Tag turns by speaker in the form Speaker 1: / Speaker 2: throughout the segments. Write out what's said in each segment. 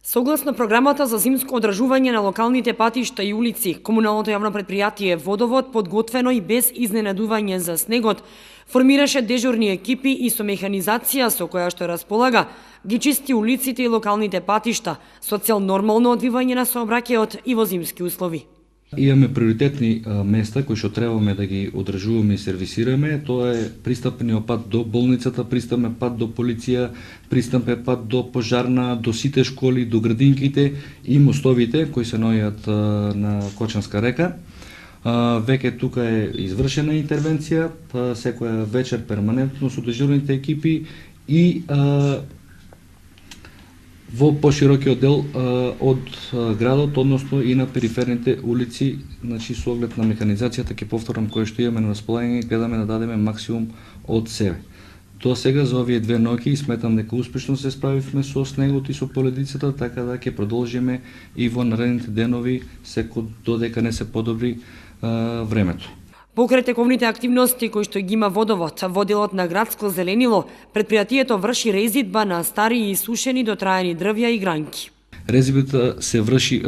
Speaker 1: Согласно програмата за зимско одржување на локалните патишта и улици, комуналното јавно предпријатие Водовод, подготвено и без изненадување за снегот, формираше дежурни екипи и со механизација со која што располага, ги чисти улиците и локалните патишта со цел нормално одвивање на сообраќајот и во зимски услови.
Speaker 2: Имаме приоритетни места кои што требаме да ги одржуваме и сервисираме. Тоа е пристапниот пат до болницата, пристапен пат до полиција, пристапен пат до пожарна, до сите школи, до градинките и мостовите кои се наоѓаат на Кочанска река. Веќе тука е извршена интервенција, секоја вечер перманентно со дежурните екипи и во поширокиот дел од градот, односно и на периферните улици, значи со оглед на механизацијата, ќе повторам, која што имаме на располагање, гледаме да дадеме максимум од себе. До сега за овие две ноќи сметам дека успешно се справивме со снегот и со поледицата, така да ќе продолжиме и во наредните денови, секој додека не се подобри времето.
Speaker 1: Покрај тековните активности кои што ги има Водовод, во делот на градско зеленило, предпријатието врши резидба на стари и сушени дотраени дрвја и гранки.
Speaker 2: Резидбата се врши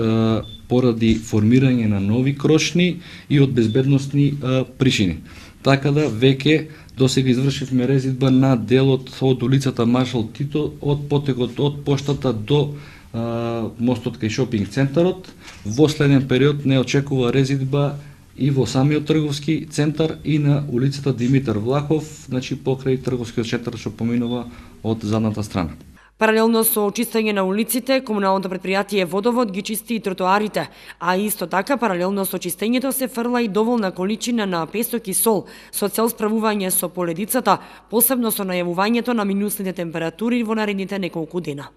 Speaker 2: поради формирање на нови крошни и од безбедносни причини. Така да веќе досега извршивме резидба на делот од улицата Маршал Тито, од потегот од поштата до мостот кај шопинг центарот. Во следен период не очекува резидба и во самиот трговски центар и на улицата Димитар Влахов, значи покрај трговскиот шетар што поминува од задната страна.
Speaker 1: Паралелно со очистење на улиците, комуналното предпријатие Водовод ги чисти и тротоарите, а исто така паралелно со чистењето се фрла и доволна количина на песок и сол со цел справување со поледицата, посебно со најавувањето на минусните температури во наредните неколку дена.